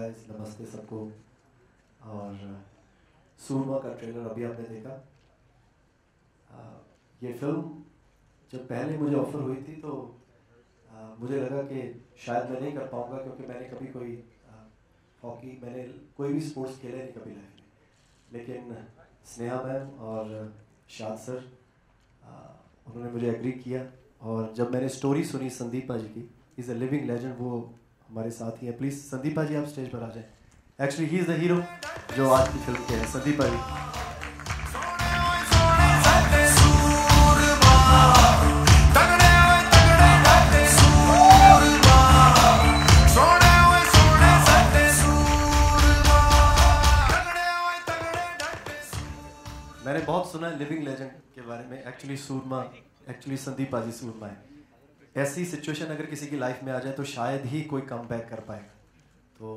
Guys, नमस्ते सबको। और सूरमा का ट्रेलर अभी आपने देखा। ये फिल्म जब पहले मुझे ऑफ़र हुई थी तो मुझे लगा कि शायद मैं नहीं कर पाऊँगा, क्योंकि मैंने कभी कोई हॉकी, मैंने कोई भी स्पोर्ट्स खेला नहीं कभी लाइफ में। लेकिन स्नेहा मैम और शाद सर उन्होंने मुझे एग्री किया, और जब मैंने स्टोरी सुनी संदीपा जी की, इज़ अ लिविंग लेजेंड, वो हमारे साथ ही हैं। प्लीज़ संदीपा जी आप स्टेज पर आ जाएं। Actually he is the hero जो आज की फिल्म के हैं, संदीपा जी। मैंने बहुत सुना है लिविंग लेजेंड के बारे में। एक्चुअली सूरमा, एक्चुअली संदीपा जी सूरमा है। ऐसी सिचुएशन अगर किसी की लाइफ में आ जाए तो शायद ही कोई कम बैक कर पाएगा। तो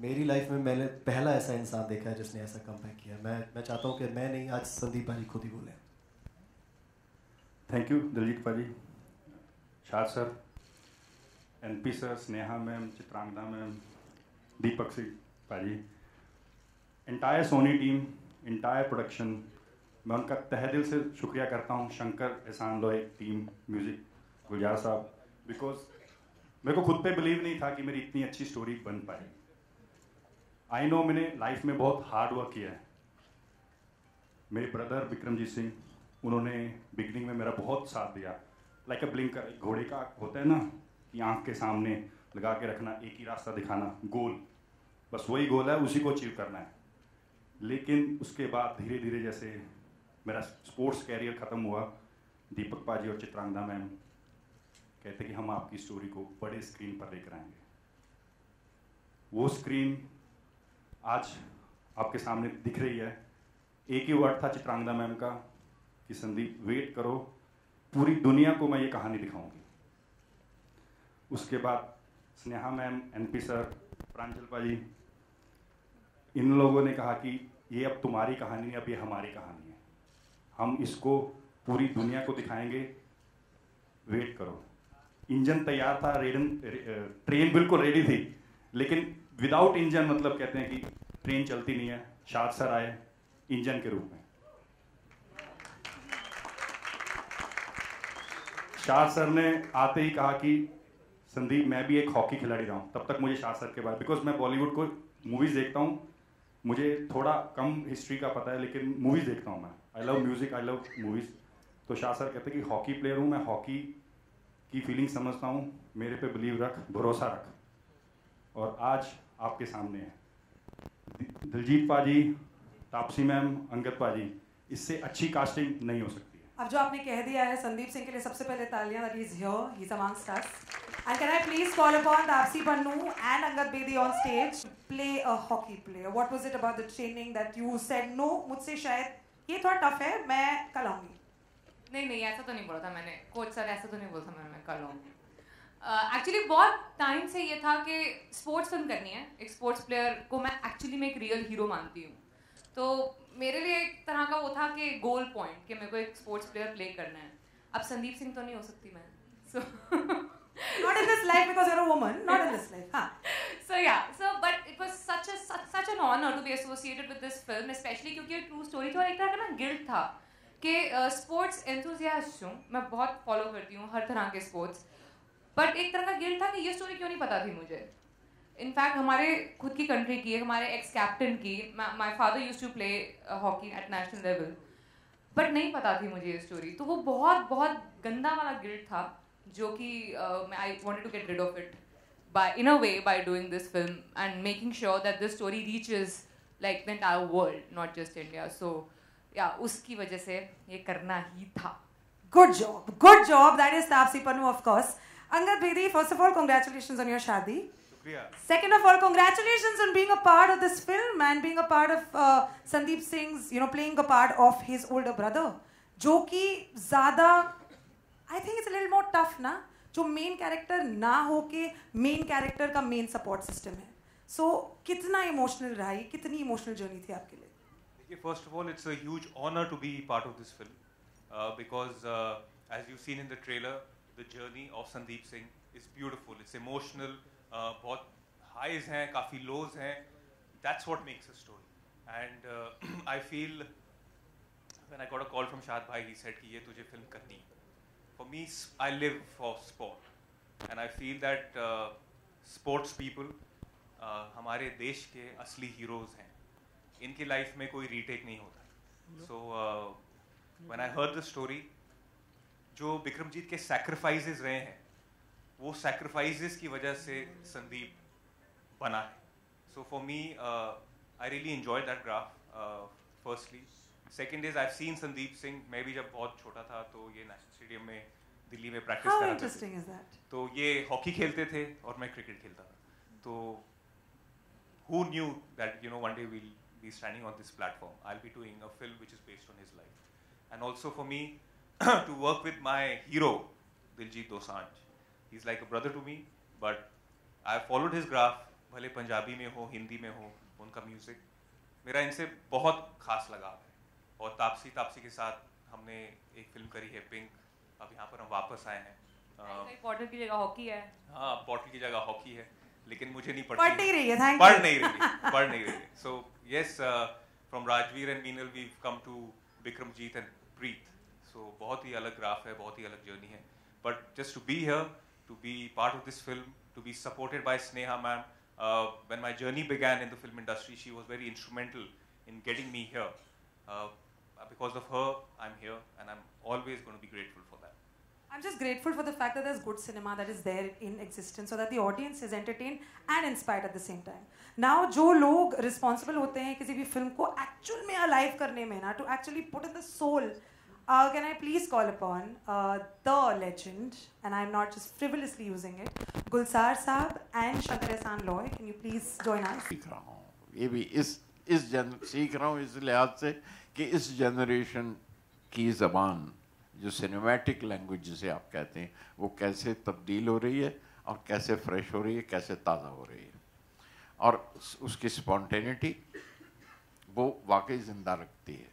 मेरी लाइफ में मैंने पहला ऐसा इंसान देखा है जिसने ऐसा कम बैक किया। मैं चाहता हूँ कि मैं नहीं, आज संदीपा जी खुद ही बोले। Thank you Diljit paaji, Shaad sir, N P sir, Sneha ma'am, Chitrangda ma'am, Deepak Singh paaji, entire Sony team, entire production, मैं उनका तहे दिल से शुक्रिया करता हूँ। शंकर, एहसान लोहे टीम, म्यूज़िक, गुलजार साहब, बिकॉज मेरे को खुद पे बिलीव नहीं था कि मेरी इतनी अच्छी स्टोरी बन पाए। आई नो मैंने लाइफ में बहुत हार्ड वर्क किया है। मेरे ब्रदर विक्रमजीत सिंह, उन्होंने बिगनिंग में मेरा बहुत साथ दिया। लाइक अ ब्लिंकर, एक घोड़े का होता है ना कि आँख के सामने लगा के रखना, एक ही रास्ता दिखाना, गोल, बस वही गोल है, उसी को अचीव करना है। लेकिन उसके बाद धीरे धीरे जैसे मेरा स्पोर्ट्स कैरियर ख़त्म हुआ, दीपक पाजी और चित्रांगदा मैम कहते कि हम आपकी स्टोरी को बड़े स्क्रीन पर लेकर आएंगे। वो स्क्रीन आज आपके सामने दिख रही है। एक ही वर्ड था चित्रांगदा मैम का कि संदीप वेट करो, पूरी दुनिया को मैं ये कहानी दिखाऊंगी। उसके बाद स्नेहा मैम, एनपी सर, प्रांजल पाजी, इन लोगों ने कहा कि ये अब तुम्हारी कहानी नहीं, अब ये हमारी कहानी है, हम इसको पूरी दुनिया को दिखाएंगे, वेट करो। इंजन तैयार था, ट्रेन बिल्कुल रेडी थी, लेकिन विदाउट इंजन मतलब कहते हैं कि ट्रेन चलती नहीं है। शाद सर आए इंजन के रूप में। शाद सर ने आते ही कहा कि संदीप मैं भी एक हॉकी खिलाड़ी रहा हूँ। तब तक मुझे शाद सर के बाद, बिकॉज मैं बॉलीवुड को मूवीज़ देखता हूँ, मुझे थोड़ा कम हिस्ट्री का पता है, लेकिन मूवीज़ देखता हूँ मैं। I love music, I love movies. तो शाद सर कहते कि हॉकी प्लेयर हूँ मैं, हॉकी की फीलिंग समझता हूँ, मेरे पे बिलीव रख, भरोसा रख। और आज आपके सामने है दिलजीत पाजी, तापसी मैम, अंगद पाजी, इससे अच्छी कास्टिंग नहीं हो सकती है। अब जो आपने कह दिया है संदीप सिंह के लिए सबसे पहले तालियां, that he is here, he is amongst us. And can I please call upon Taapsee Pannu and Angad Bedi on stage to play a hockey player? What was it about the training that you said no, मुझसे शायद ये थोड़ा tough है, मैं कल आऊंगी? नहीं ऐसा तो नहीं बोला था मैंने, कोच सर ऐसा तो नहीं बोला था मैं कल आऊंगी। एक्चुअली बहुत टाइम से ये था कि स्पोर्ट्स फिल्म करनी है, एक स्पोर्ट्स प्लेयर को मैं एक्चुअली में एक रियल हीरो मानती हूँ। तो मेरे लिए एक तरह का वो था कि गोल पॉइंट कि मेरे को एक स्पोर्ट्स प्लेयर प्ले करना है। अब संदीप सिंह तो नहीं हो सकती मैं, so not in this life because you're a woman, not in this life. हाँ. So but it was such an honor to be associated with this film, especially क्योंकि ये ट्रू स्टोरी थी और एक तरह का ना गिल्ट था कि स्पोर्ट्स एंथुसियास्ट हूँ मैं, बहुत फॉलो करती हूँ हर तरह के स्पोर्ट्स, बट एक तरह का गिल्ट था कि ये स्टोरी क्यों नहीं पता थी मुझे। इनफैक्ट हमारे खुद की कंट्री की, हमारे एक्स कैप्टन की, my father used to play hockey at national level, but नहीं पता थी मुझे ये स्टोरी। तो वो बहुत गंदा वाला गिल्ट था जो कि I wanted to get rid of it by in a way by doing this film and making sure that this story reaches like the entire world, not just India. So या उसकी वजह से ये करना ही था। Good job. That is Taapsee Pannu, of course. Angad Bedi, first of all, congratulations on your shaadi. Second of all, congratulations on being a part of this film and being a part of Sandeep Singh's, playing a part of his older brother. जो कि ज़्यादा, I think it's a little more tough ना, जो main character ना हो के main character का main support system है. So कितना emotional रहा ये, कितनी emotional journey थी आपके लिए? First of all, it's a huge honor to be part of this film because as you've seen in the trailer, the journey of Sandeep Singh is beautiful. It's emotional. बहुत highs हैं, काफ़ी lows हैं. That's what makes a story. And I feel when I got a call from Shahid Bhai, he said कि ये तुझे film करनी है. For me, I live for sport, and I feel that sports people हमारे देश के असली heroes हैं. इनकी life में कोई retake नहीं होता. So when I heard the story, जो विक्रमजीत के sacrifices रहे हैं, वो sacrifices की वजह से संदीप बना है. So for me, I really enjoyed that graph. Firstly, second is I've seen Sandeep Singh. मैं भी जब बहुत छोटा था तो ये नेशनल स्टेडियम में दिल्ली में प्रैक्टिस How कराते interesting थे. is that? तो ये हॉकी खेलते थे और मैं क्रिकेट खेलता था. तो who knew that one day we'll be standing on this platform? I'll be doing a film which is based on his life, and also for me to work with my hero Diljit Dosanjh. He's like a brother to me, but I followed his graph. भले पंजाबी में हो, हिंदी में हो, उनका music मेरा इनसे बहुत खास लगाव है. और तापसी के साथ हमने एक फिल्म करी है पिंक. अब यहाँ पर हम वापस आए हैं. बॉटल की जगह हॉकी है. हाँ, बॉटल की जगह हॉकी है, लेकिन मुझे नहीं पढ़ नहीं रही है. पढ़ नहीं रही है. So yes, from Rajveer and Meenal we've come to Vikramjit and Preet. So बहुत ही अलग ग्राफ है, बहुत ही अलग जर्नी है. But just to be here, to be part of this film, to be supported by Sneha ma'am. When my journey began in the film industry, she was very instrumental in getting me here. Because of her, I'm here, and I'm always going to be grateful for that. I'm just grateful for the fact that there's good cinema that is there in existence, so that the audience is entertained and inspired at the same time. Now, जो लोग responsible होते हैं किसी भी film को actual में alive करने में ना, to actually put in the soul. Can I please call upon the legend, and I'm not just frivolously using it, Gulzar Saab and Shankar Ehsaan Loy. Can you please join us? सीख रहा हूँ, ये भी सीख रहा हूँ इस लिहाज से कि इस जनरेशन की ज़बान जो सिनेमैटिक लैंग्वेज जिसे आप कहते हैं वो कैसे तब्दील हो रही है और कैसे फ्रेश हो रही है, कैसे ताज़ा हो रही है, और उसकी स्पॉन्टेनिटी वो वाकई ज़िंदा रखती है.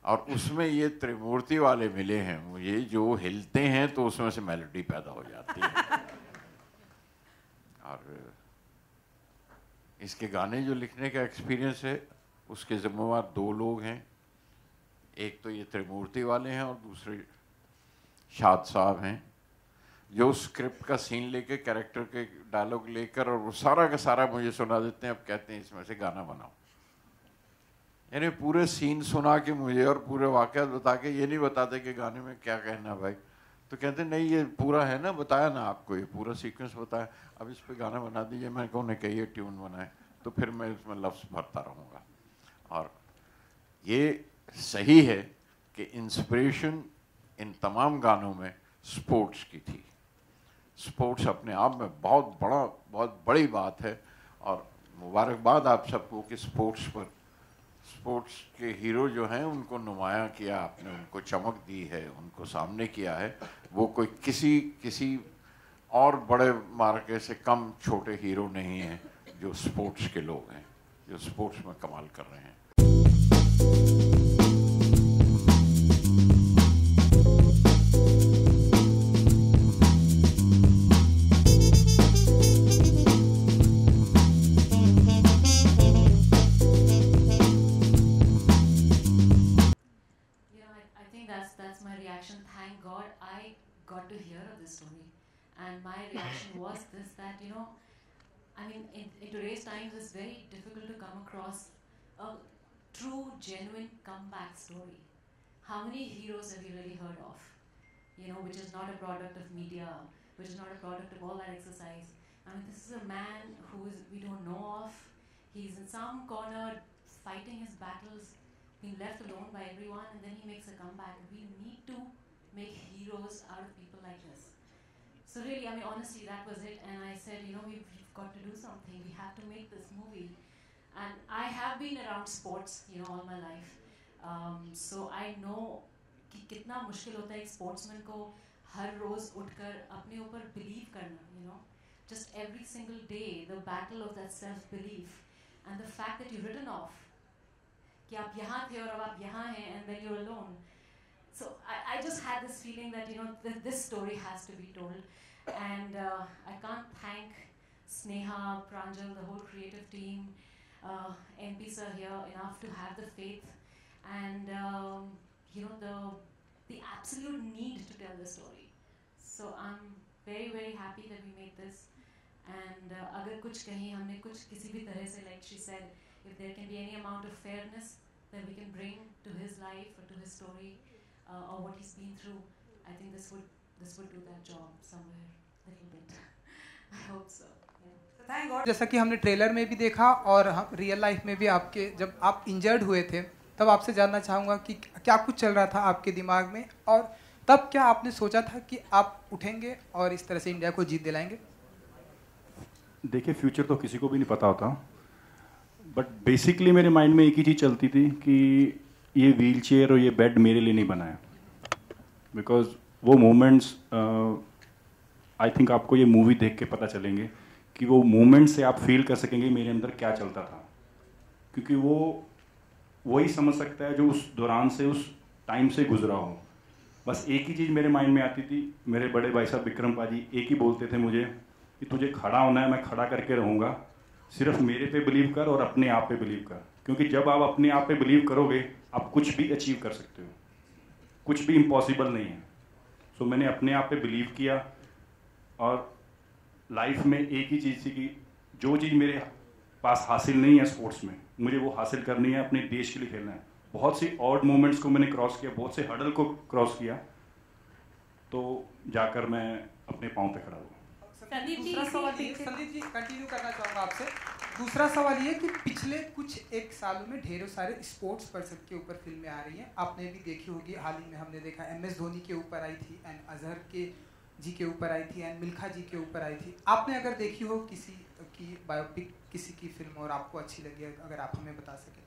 और उसमें ये त्रिमूर्ति वाले मिले हैं मुझे, जो हिलते हैं तो उसमें से मेलोडी पैदा हो जाती है. और इसके गाने जो लिखने का एक्सपीरियंस है उसके ज़िम्मेवार दो लोग हैं. एक तो ये त्रिमूर्ति वाले हैं और दूसरे शाद साहब हैं, जो स्क्रिप्ट का सीन लेके कैरेक्टर के डायलॉग लेकर और वो सारा का सारा मुझे सुना देते हैं. अब कहते हैं इसमें से गाना बनाओ. यानी पूरे सीन सुना के मुझे और पूरे वाक़यात बता के ये नहीं बताते कि गाने में क्या कहना भाई. तो कहते नहीं ये पूरा है ना, बताया ना आपको, ये पूरा सीक्वेंस बताया, अब इस पे गाना बना दीजिए. मैं कौन ने कही ट्यून बनाए, तो फिर मैं इसमें लफ्ज़ भरता रहूँगा. और ये सही है कि इंस्पिरेशन इन तमाम गानों में स्पोर्ट्स की थी. स्पोर्ट्स अपने आप में बहुत बड़ी बात है. और मुबारकबाद आप सबको कि स्पोर्ट्स के हीरो जो हैं उनको नुमायाँ किया आपने, उनको चमक दी है, उनको सामने किया है. वो कोई किसी और बड़े मार्के से कम छोटे हीरो नहीं हैं जो स्पोर्ट्स के लोग हैं, जो स्पोर्ट्स में कमाल कर रहे हैं. That's my reaction. Thank God I got to hear of this story, and my reaction was this: that I mean, in today's times, it's very difficult to come across a true, genuine comeback story. How many heroes have you really heard of? Which is not a product of media, which is not a product of all that exercise. I mean, this is a man we don't know of. He's in some corner fighting his battles, being left alone by everyone, and then he makes a comeback. We need to make heroes out of people like this. So really, I mean, honestly, that was it. And I said, we've got to do something. We have to make this movie. And I have been around sports, all my life. So I know कि कितना मुश्किल होता है एक sportsman को हर रोज उठकर अपने ऊपर believe करना, just every single day, the battle of that self-belief, and the fact that you've written off कि आप यहाँ थे और अब आप यहाँ हैं, and then you're alone. So I just had this feeling that this story has to be told, and I can't thank Sneha, Pranjal, the whole creative team, MP sir here, enough to have the faith and the absolute need to tell the story. So I'm very, very happy that we made this. And अगर कुछ कहीं हमने कुछ किसी भी तरह से, like she said, if there can be any amount of fairness that we can bring to his life or to his story or what he's been through, I think this would do that job somewhere a little bit. I hope so. Thank God. जैसा कि हमने trailer में भी देखा और हम real life में भी आपके जब आप इंजर्ड हुए थे तब आपसे जानना चाहूँगा कि क्या कुछ चल रहा था आपके दिमाग में और तब क्या आपने सोचा था कि आप उठेंगे और इस तरह से इंडिया को जीत दिलाएंगे? देखिए, फ्यूचर तो किसी को भी नहीं पता होता, बट बेसिकली मेरे माइंड में एक ही चीज़ चलती थी कि ये व्हील चेयर और ये बेड मेरे लिए नहीं बना है। बिकॉज वो मोमेंट्स आई थिंक आपको ये मूवी देख के पता चलेंगे कि वो मोमेंट से आप फील कर सकेंगे मेरे अंदर क्या चलता था, क्योंकि वो वही समझ सकता है जो उस दौरान से, उस टाइम से गुजरा हो। बस एक ही चीज़ मेरे माइंड में आती थी, मेरे बड़े भाई साहब विक्रम पाजी एक ही बोलते थे मुझे कि तुझे खड़ा होना है, मैं खड़ा करके रहूँगा, सिर्फ मेरे पे बिलीव कर और अपने आप पे बिलीव कर, क्योंकि जब आप अपने आप पे बिलीव करोगे आप कुछ भी अचीव कर सकते हो, कुछ भी इम्पॉसिबल नहीं है। सो मैंने अपने आप पे बिलीव किया और लाइफ में एक ही चीज़ थी कि जो चीज़ मेरे पास हासिल नहीं है स्पोर्ट्स में, मुझे वो हासिल करनी है, अपने देश के लिए खेलना है। बहुत सी ऑड मोमेंट्स को मैंने क्रॉस किया, बहुत से हडल को क्रॉस किया, तो जाकर मैं अपने पाँव पे खड़ा हुआ। संदीप जी कंटिन्यू करना चाहूँगा आपसे। दूसरा सवाल ये कि पिछले कुछ एक सालों में ढेरों सारे स्पोर्ट्स पर्सन के ऊपर फिल्में आ रही हैं, आपने भी देखी होगी। हाल ही में हमने देखा MS धोनी के ऊपर आई थी एंड अजहर जी के ऊपर आई थी एंड मिल्खा जी के ऊपर आई थी। आपने अगर देखी हो किसी की बायोपिक, किसी की फिल्म और आपको अच्छी लगी, अगर आप हमें बता सकें।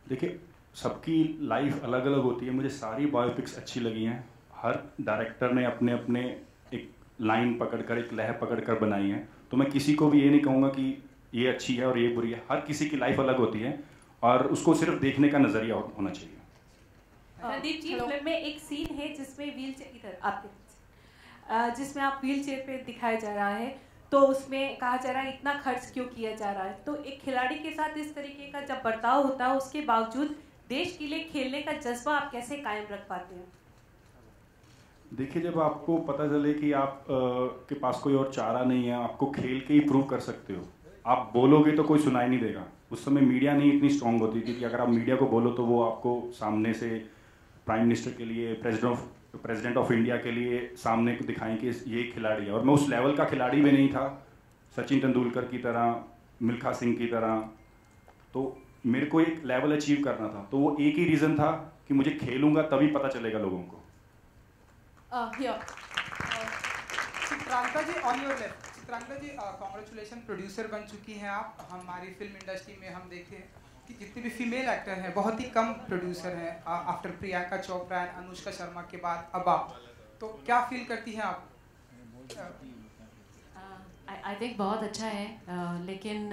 देखिए, सबकी लाइफ अलग अलग होती है, मुझे सारी बायोपिक्स अच्छी लगी हैं। हर डायरेक्टर ने अपने अपने एक लाइन पकड़कर, एक लहर पकड़कर बनाई है, तो मैं किसी को भी ये नहीं कहूँगा कि ये अच्छी है और ये बुरी है। हर किसी की लाइफ अलग होती है और उसको सिर्फ देखने का नज़रिया होना चाहिए। संदीप जी, फिल्म में एक सीन है जिसमें व्हीलचेयर, इधर आपके जिसमें आप व्हीलचेयर पे दिखाया जा रहा है, तो उसमें कहा जा रहा है इतना खर्च क्यों किया जा रहा है। तो एक खिलाड़ी के साथ इस तरीके का जब बर्ताव होता है, उसके बावजूद देश के लिए खेलने का जज्बा आप कैसे कायम रख पाते हैं? देखिए, जब आपको पता चले कि आप के पास कोई और चारा नहीं है, आपको खेल के ही प्रूव कर सकते हो। आप बोलोगे तो कोई सुनाई नहीं देगा। उस समय मीडिया नहीं इतनी स्ट्रांग होती थी कि अगर आप मीडिया को बोलो तो वो आपको सामने से प्राइम मिनिस्टर के लिए, प्रेसिडेंट ऑफ इंडिया के लिए सामने दिखाएं कि ये खिलाड़ी है। और मैं उस लेवल का खिलाड़ी भी नहीं था, सचिन तेंदुलकर की तरह, मिल्खा सिंह की तरह। तो मेरे को एक लेवल अचीव करना था, तो वो एक ही रीज़न था कि मुझे खेलूंगा तभी पता चलेगा लोगों को। Chitrangda ji, on your left. Chitrangda ji, congratulation, producer बन चुकी हैं आप। हमारी फिल्म इंडस्ट्री में हम देखते हैं कि जितने भी फीमेल एक्टर हैं बहुत ही कम प्रोड्यूसर हैं। आफ्टर प्रियंका चोपड़ा एंड अनुष्का शर्मा के बाद अब आप, तो क्या फील करती हैं आप? आई थिंक बहुत अच्छा है, लेकिन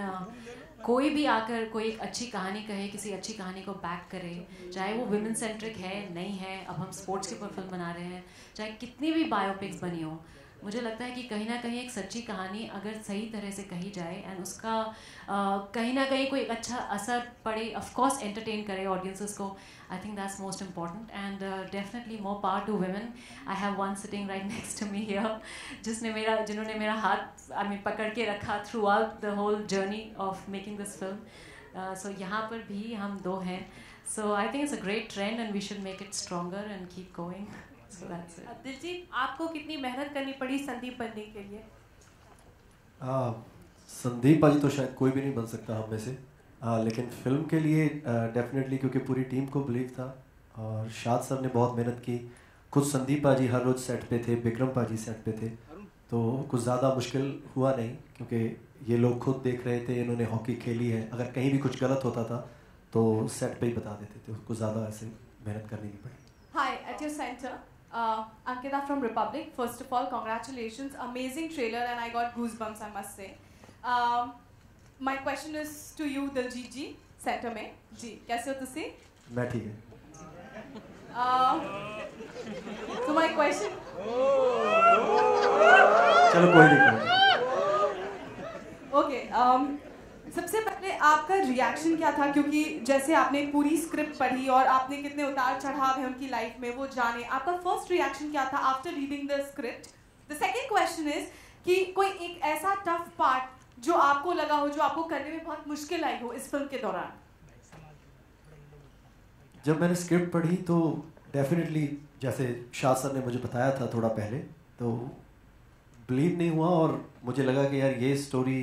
कोई भी आकर कोई एक अच्छी कहानी कहे, किसी अच्छी कहानी को बैक करे, चाहे वो वुमेन सेंट्रिक है नहीं है, अब हम स्पोर्ट्स के ऊपर फिल्म बना रहे हैं, चाहे कितनी भी बायोपिक्स बनी हो, मुझे लगता है कि कहीं ना कहीं एक सच्ची कहानी अगर सही तरह से कही जाए एंड उसका कहीं ना कहीं कोई अच्छा असर पड़े, ऑफ कोर्स एंटरटेन करे ऑडियंसेस को, I think that's most important and definitely more power to women. I have one sitting right next to me here जिन्होंने मेरा हाथ पकड़ के रखा throughout the whole journey of making this film. So यहाँ पर भी हम दो हैं, so I think it's a great trend and we should make it stronger and keep going. Diljit, आपको कितनी मेहनत करनी पड़ी संदीप बनने के लिए? संदीप पाजी तो शायद कोई भी नहीं बन सकता हम में से, लेकिन फिल्म के लिए डेफिनेटली, क्योंकि पूरी टीम को बिलीव था और शाद साहब ने बहुत मेहनत की। खुद संदीप पाजी हर रोज़ सेट पे थे, विक्रम पाजी सेट पे थे, तो कुछ ज़्यादा मुश्किल हुआ नहीं, क्योंकि ये लोग खुद देख रहे थे, इन्होंने हॉकी खेली है। अगर कहीं भी कुछ गलत होता था तो सेट पे ही बता देते थे, कुछ ज़्यादा ऐसे मेहनत करनी नहीं पड़ी। Hi, at your center. Ankita from Republic. First of all, congratulations. Amazing trailer and I got goosebumps, I must say. My question is to you, Diljit ji, center में. जी, कैसे हो तुसी? मैं ठीक है। So my question. चलो कोई नहीं। सबसे पहले आपका रिएक्शन क्या था, क्योंकि जैसे आपने पूरी स्क्रिप्ट पढ़ी और आपने कितने उतार चढ़ाव है उनकी लाइफ में वो जाने, आपका फर्स्ट रिएक्शन क्या था after reading the script? The second question is कि कोई एक ऐसा टफ पार्ट जो आपको लगा हो, जो आपको करने में बहुत मुश्किल आई हो इस फिल्म के दौरान? जब मैंने स्क्रिप्ट पढ़ी तो डेफिनेटली, जैसे शाद सर ने मुझे बताया था थोड़ा पहले, तो बिलीव नहीं हुआ और मुझे लगा कि यार ये स्टोरी,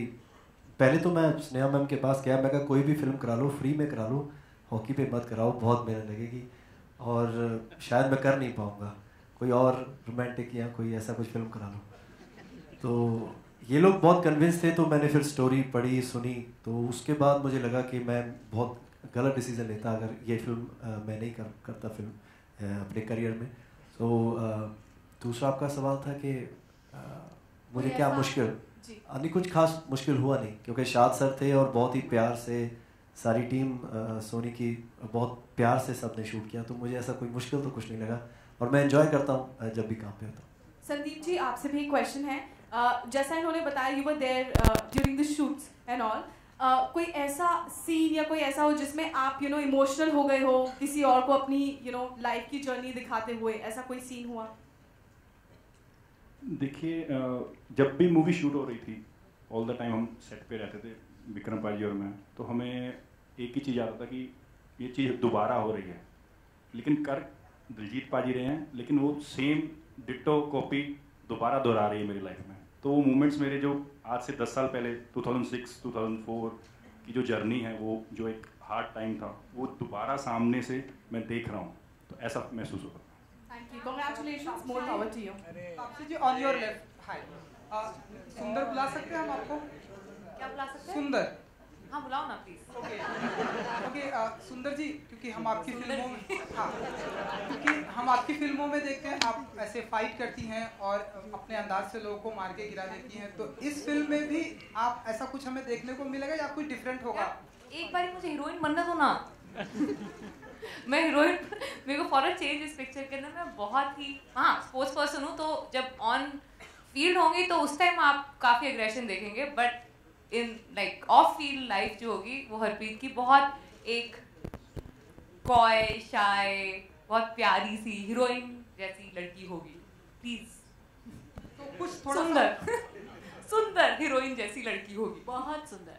पहले तो मैं स्नेहा मैम के पास गया, मैं कहा कोई भी फिल्म करा लो, फ्री में करा लो, हॉकी पे मत कराओ, बहुत मेहनत लगेगी और शायद मैं कर नहीं पाऊँगा, कोई और रोमांटिक या कोई ऐसा कुछ फिल्म करा लो। तो ये लोग बहुत कन्विंस थे, तो मैंने फिर स्टोरी पढ़ी, सुनी, तो उसके बाद मुझे लगा कि मैं बहुत गलत डिसीज़न लेता अगर ये फिल्म मैं नहीं करता फिल्म अपने करियर में। तो दूसरा आपका सवाल था कि मुझे क्या मुश्किल, नहीं कुछ खास मुश्किल हुआ नहीं, क्योंकि शाद सर थे और बहुत ही प्यार से सारी टीम सोनी की बहुत प्यार से सबने शूट किया, तो मुझे ऐसा कोई मुश्किल तो कुछ नहीं लगा और मैं एंजॉय करता हूँ जब भी काम पे होता हूँ। संदीप जी, आपसे भी एक क्वेश्चन है। जैसा इन्होंने बताया, you were there during the shoots and all, कोई ऐसा सीन या कोई ऐसा हो जिसमें आप इमोशनल हो गए हो किसी और को अपनी लाइफ की जर्नी दिखाते हुए, ऐसा कोई सीन हुआ? देखिए, जब भी मूवी शूट हो रही थी, ऑल द टाइम हम सेट पे रहते थे, विक्रम पाजी और मैं, तो हमें एक ही चीज़ आता था कि ये चीज़ दोबारा हो रही है, लेकिन कर दिलजीत पाजी रहे हैं, लेकिन वो सेम डिट्टो कॉपी दोबारा दोहरा रही है मेरी लाइफ में। तो वो मोमेंट्स मेरे जो आज से 10 साल पहले 2006 2004 की जो जर्नी है, वो जो एक हार्ड टाइम था, वो दोबारा सामने से मैं देख रहा हूँ, तो ऐसा महसूस होता है। Thank you. Congratulations. More power to you. Taapsee ji, on your left. Hi. सुंदर बुला सकते हैं हम आपको? क्या बुला सकते हैं? सुंदर। हाँ, बुलाओ ना प्लीज। ओके, सुंदर जी, क्योंकि हम आपकी फिल्मों में, हाँ, क्योंकि हम आपकी फिल्मों में देखते हैं आप ऐसे फाइट करती हैं और अपने अंदाज से लोगों को मार के गिरा देती हैं, तो इस फिल्म में भी आप ऐसा कुछ हमें देखने को मिलेगा या कुछ डिफरेंट होगा? एक बार मुझे हीरोइन बनना दो ना। मैं हीरोइन, मेरे को फॉर चेंज इस पिक्चर के अंदर मैं बहुत ही, हाँ, स्पोर्ट्स पर्सन हूँ, तो जब ऑन फील्ड होंगी तो उस टाइम आप काफ़ी एग्रेशन देखेंगे, but in like of field life जो होगी वो हरप्रीत की बहुत एक कॉय, शाय, बहुत प्यारी सी हीरोइन जैसी लड़की होगी। प्लीज तो कुछ थोड़ा सुंदर सुंदर हीरोइन जैसी लड़की होगी, बहुत सुंदर।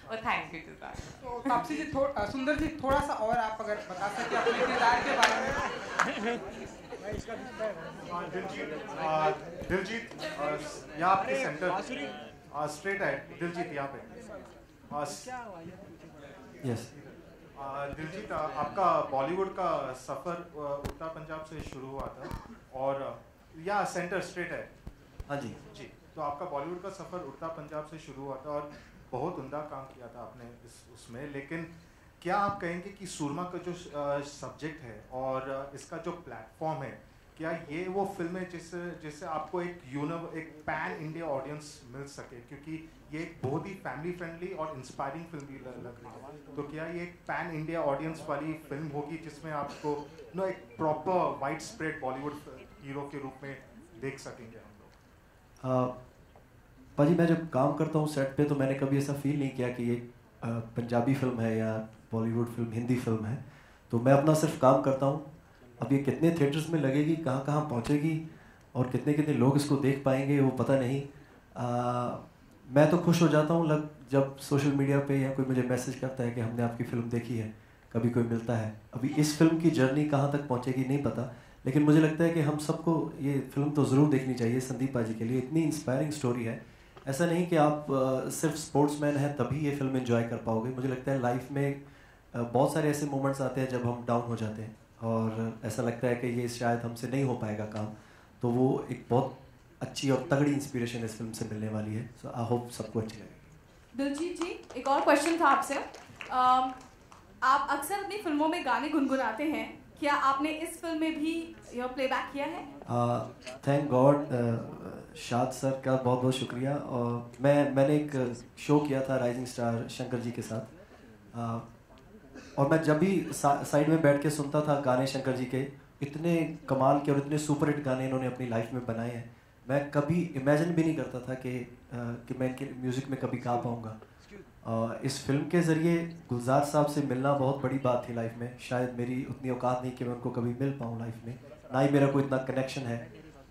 और थैंक यू टू दैट। तो तापसी जी, सुंदर जी, थोड़ा सा और आप अगर बता सकें अपने किरदार के बारे में। दिलजीत, यहाँ आपके सेंटर स्ट्रेट है, दिलजीत यहाँ पे। यस दिलजीत, आपका बॉलीवुड का सफ़र उत्तर पंजाब से शुरू हुआ था और यहाँ सेंटर स्ट्रेट है। हाँ जी जी, तो आपका बॉलीवुड का सफ़र उत्तर पंजाब से शुरू हुआ था और बहुत उम्दा काम किया था आपने उसमें, लेकिन क्या आप कहेंगे कि सूरमा का जो सब्जेक्ट है और इसका जो प्लेटफॉर्म है, क्या ये वो फिल्म है जिससे आपको एक पैन इंडिया ऑडियंस मिल सके, क्योंकि ये एक बहुत ही फैमिली फ्रेंडली और इंस्पायरिंग फिल्म भी लग रही है, तो क्या ये एक पैन इंडिया ऑडियंस वाली फिल्म होगी जिसमें आपको एक proper wide spread Bollywood hero के रूप में देख सकेंगे हम लोग? पाजी, मैं जब काम करता हूँ सेट पे तो मैंने कभी ऐसा फील नहीं किया कि ये पंजाबी फिल्म है या बॉलीवुड फिल्म, हिंदी फिल्म है, तो मैं अपना सिर्फ काम करता हूँ। अब ये कितने थिएटर्स में लगेगी, कहाँ कहाँ पहुँचेगी और कितने कितने लोग इसको देख पाएंगे वो पता नहीं। मैं तो खुश हो जाता हूँ जब सोशल मीडिया पे या कोई मुझे मैसेज करता है कि हमने आपकी फ़िल्म देखी है, कभी कोई मिलता है। अभी इस फिल्म की जर्नी कहाँ तक पहुँचेगी नहीं पता, लेकिन मुझे लगता है कि हम सबको ये फिल्म तो ज़रूर देखनी चाहिए संदीप पाजी के लिए। इतनी इंस्पायरिंग स्टोरी है, ऐसा नहीं कि आप सिर्फ स्पोर्ट्समैन हैं तभी ये फिल्म एंजॉय कर पाओगे। मुझे लगता है लाइफ में बहुत सारे ऐसे मोमेंट्स आते हैं जब हम डाउन हो जाते हैं और ऐसा लगता है कि ये शायद हमसे नहीं हो पाएगा काम, तो वो एक बहुत अच्छी और तगड़ी इंस्पिरेशन इस फिल्म से मिलने वाली है। सो आई होप सबको अच्छी लगेगी। दिलजीत जी, एक और क्वेश्चन था आपसे। आप अक्सर अपनी फिल्मों में गाने गुनगुनाते हैं, क्या आपने इस फिल्म में भी प्लेबैक किया है? थैंक गॉड, शाद सर का बहुत बहुत शुक्रिया। और मैंने एक शो किया था राइजिंग स्टार शंकर जी के साथ, और मैं जब भी साइड में बैठ के सुनता था गाने शंकर जी के, इतने कमाल के और इतने सुपर हिट गाने इन्होंने अपनी लाइफ में बनाए हैं। मैं कभी इमेजिन भी नहीं करता था कि मैं इनके म्यूज़िक में कभी गा पाऊँगा। इस फिल्म के ज़रिए गुलजार साहब से मिलना बहुत बड़ी बात थी लाइफ में। शायद मेरी उतनी औकात नहीं कि मैं उनको कभी मिल पाऊँ लाइफ में, ना ही मेरा कोई इतना कनेक्शन है।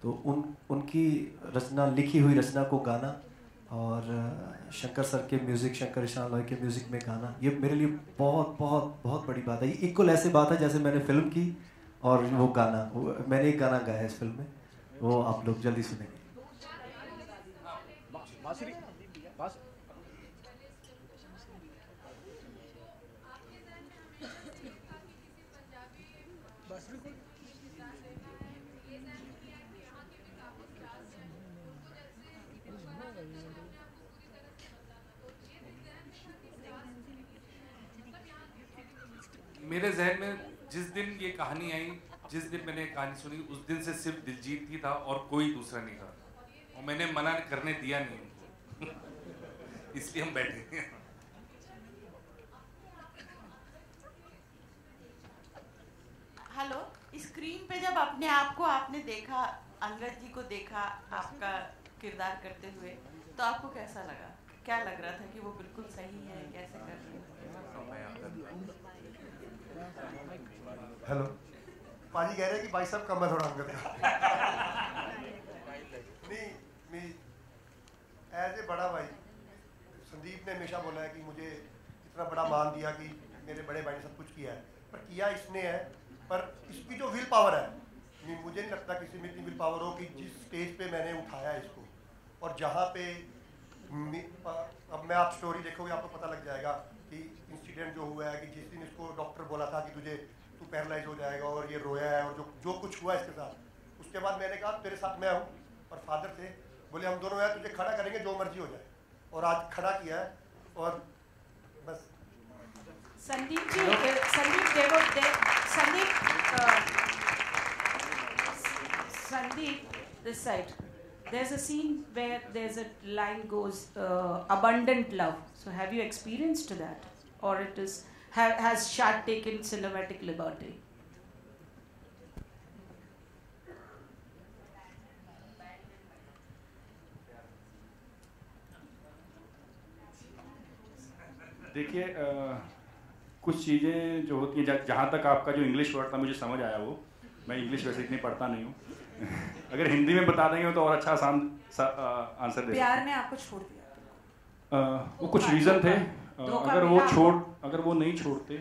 तो उनकी रचना, लिखी हुई रचना को गाना और शंकर सर के म्यूज़िक, शंकर ईशान लॉय के म्यूज़िक में गाना, ये मेरे लिए बहुत बहुत बहुत बड़ी बात है। ये इक्वल ऐसे बात है जैसे मैंने फिल्म की और वो गाना, मैंने एक गाना गाया इस फिल्म में, वो आप लोग जल्दी सुनेंगे। मेरे जहन में जिस दिन ये कहानी आई, जिस दिन मैंने कहानी सुनी, उस दिन से सिर्फ दिलजीत ही था और कोई दूसरा नहीं था, और मैंने मना करने दिया नहीं उनको इसलिए हम बैठे हैं। हेलो, स्क्रीन पे जब अपने आप को आपने देखा, अंगद जी को देखा आपका किरदार करते हुए, तो आपको कैसा लगा? क्या लग रहा था कि वो बिल्कुल सही है, कैसे कर रहे हैं? हेलो, पाजी कह रहे हैं कि भाई साहब कम है थोड़ा अंगद का। नहीं, एज ए बड़ा भाई संदीप ने हमेशा बोला है कि मुझे इतना बड़ा मान दिया कि मेरे बड़े भाई ने सब कुछ किया है, पर किया इसने है, पर इसकी जो विल पावर है, मुझे नहीं लगता किसी में इतनी विल पावर हो कि जिस स्टेज पे मैंने उठाया इसको, और जहाँ पे अब मैं आप स्टोरी देखोगे आपको पता लग जाएगा कि इंसिडेंट जो हुआ है कि जिस दिन इसको डॉक्टर बोला था कि तू पैरालाइज हो जाएगा और ये रोया है और जो कुछ हुआ इसके साथ, उसके बाद मैंने कहा तेरे साथ मैं हूँ, और फादर थे, बोले हम दोनों हैं, तुझे खड़ा करेंगे जो मर्जी हो जाए, और आज खड़ा किया है। और बस Sandeep ji, Sandeep, this side. There's a scene where there's a line goes, abundant love. So have you experienced that, or it is has Shad taken cinematic liberty? देखिए, कुछ चीज़ें जो होती हैं, जहाँ तक आपका जो इंग्लिश वर्ड था मुझे समझ आया, वो मैं इंग्लिश वैसे इतनी पढ़ता नहीं हूँ अगर हिंदी में बता देंगे तो और अच्छा आसान आंसर दे। प्यार ने आपको छोड़ दिया, वो कुछ रीज़न थे, अगर वो नहीं छोड़ते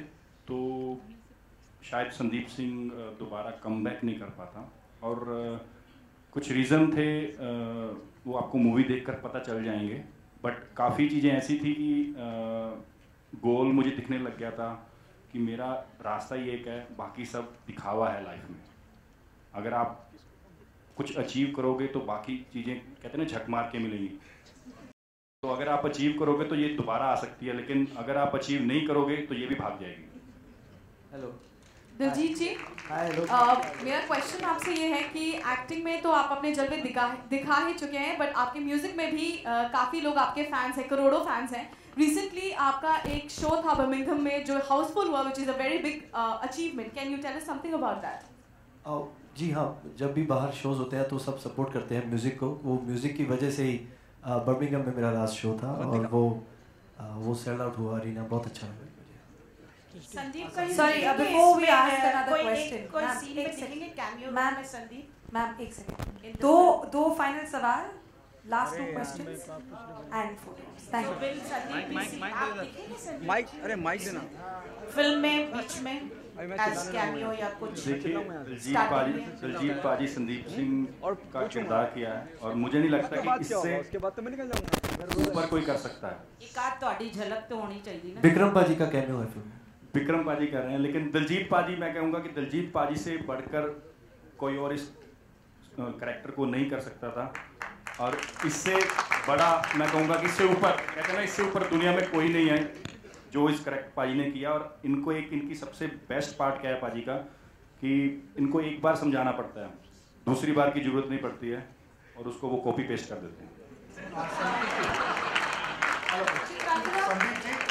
तो शायद संदीप सिंह दोबारा कमबैक नहीं कर पाता, और कुछ रीज़न थे, वो आपको मूवी देखकर पता चल जाएंगे। बट काफ़ी चीज़ें ऐसी थी कि गोल मुझे दिखने लग गया था कि मेरा रास्ता ही एक है, बाकी सब दिखावा है लाइफ में। अगर आप कुछ अचीव करोगे तो बाकी चीज़ें, कहते हैं ना, झक मार के मिलेंगी। तो अगर आप अचीव करोगे तो ये दोबारा आ सकती है, लेकिन अगर आप अचीव नहीं करोगे तो ये भी भाग जाएगी। हेलो दिलजीत जी, मेरा क्वेश्चन आपसे ये है कि एक्टिंग में तो आप अपने जलवे दिखा ही चुके हैं, बट आपके म्यूजिक में भी काफ़ी लोग आपके फैंस हैं, करोड़ों फैंस हैं। रिसेंटली आपका एक शो था बर्मिंघम में जो हाउसफुल हुआ, which is a very big achievement. Can you tell us something about that? जी हाँ, जब भी बाहर शोज़ होते हैं तो सब सपोर्ट करते हैं म्यूज़िक को। वो म्यूज़िक की वजह से ही बर्मिंघम में मेरा लास्ट शो था, और वो सेल आउट हुआ अरीना, बहुत अच्छा लगा। संदीप का sorry, before we ask another question, question, एक सेकंड, कैमियो मैम, संदीप मैम एक सेकंड, दो फाइनल सवाल, last 2 questions and photos. Thank you. Mike, अरे माइक देना। फिल्म में बीच में एज कैमियो या कुछ? देखिए, दिलजीत पाजी संदीप सिंह का किरदार किया है, और मुझे नहीं लगता कि इससे ऊपर कोई कर सकता है। एक आध थोड़ी झलक तो होनी चाहिए ना। विक्रम पाजी का कैमियो है फिल्म में, विक्रम पाजी कर रहे हैं, लेकिन दिलजीत पाजी, मैं कहूँगा कि दिलजीत पाजी से बढ़कर कोई और इस कैरेक्टर को नहीं कर सकता था, और इससे बड़ा मैं कहूँगा कि इससे ऊपर, कहते हैं ना, इससे ऊपर दुनिया में कोई नहीं है जो इस करेक्ट पाजी ने किया। और इनको इनकी सबसे बेस्ट पार्ट क्या है पाजी का, कि इनको एक बार समझाना पड़ता है, दूसरी बार की जरूरत नहीं पड़ती है, और उसको वो कॉपी पेस्ट कर देते हैं।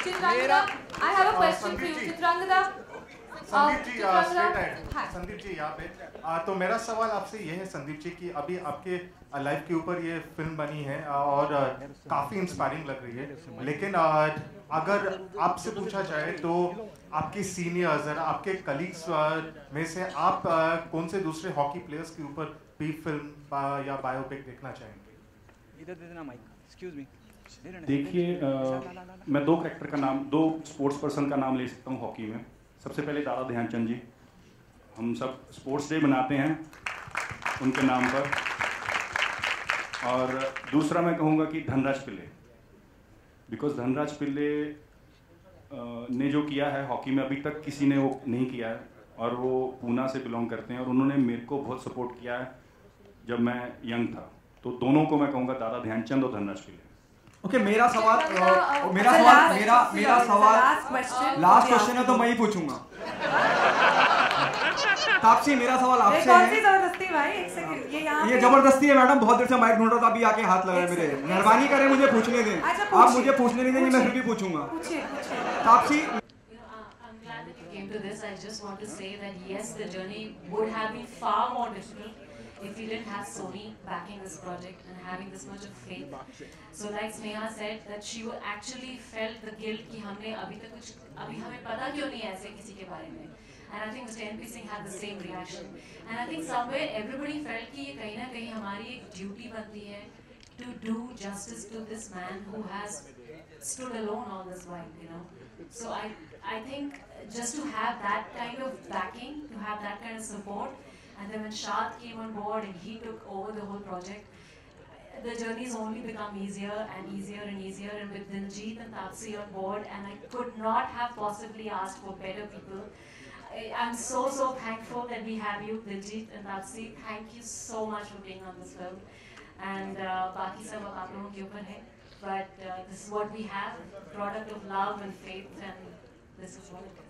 Chitrangada, I have a question for you. Chitrangada, Sandeep ji Sandeep ji यहाँ पे तो मेरा सवाल आपसे ये है संदीप जी कि अभी आपके लाइफ के ऊपर ये फिल्म बनी है और काफ़ी इंस्पायरिंग लग रही है, लेकिन अगर आपसे पूछा जाए तो आपके सीनियर्स और आपके कलीग्स में से आप कौन से दूसरे हॉकी प्लेयर्स के ऊपर भी फिल्म या बायोपिक देखना चाहेंगे? देखिए, मैं दो कैरेक्टर का नाम, दो स्पोर्ट्स पर्सन का नाम ले सकता हूँ हॉकी में। सबसे पहले दादा ध्यानचंद जी, हम सब स्पोर्ट्स डे मनाते हैं उनके नाम पर। और दूसरा मैं कहूँगा कि धनराज पिल्ले, बिकॉज धनराज पिल्ले ने जो किया है हॉकी में अभी तक किसी ने वो नहीं किया है, और वो पूना से बिलोंग करते हैं और उन्होंने मेरे को बहुत सपोर्ट किया है जब मैं यंग था। तो दोनों को मैं कहूँगा, दादा ध्यानचंद और धनराज पिल्ले। ओके, मेरा सवाल लास्ट क्वेश्चन है तो मैं ही पूछूंगा। तापसी, मेरा सवाल आपसे है। जबरदस्ती भाई, एक सेकंड, ये जबरदस्ती है मैडम, बहुत देर से माइक ढूंढ रहा था, अभी आके हाथ लगा है मेरे। मेहरबानी करें, मुझे पूछने दें। आप मुझे पूछने नहीं देंगे, मैं फिर भी पूछूंगा। Taapsee, came to this, I just want to say that yes, the journey would have been far more difficult if we didn't have Sony backing this project and having this much of faith. So like Sneha said, that she actually felt the guilt कि हमने अभी हमें पता क्यों नहीं है ऐसे किसी के बारे में. And I think Mr. N.P. Singh had the same reaction. And I think somewhere everybody felt कि ये कहीं ना कहीं हमारी एक duty बनती है to do justice to this man who has stood alone all this while, you know. So I think just to have that kind of backing, to have that kind of support, and then when Shad came on board and he took over the whole project, the journey's only become easier and easier and easier, and with Diljit and Taapsee on board, and I could not have possibly asked for better people. I'm so thankful that we have you, Diljit and Taapsee. Thank you so much for being on this film. And बाकी सब अब आप लोगों के ऊपर है. But this is what we have, product of love and faith, and this is what it is.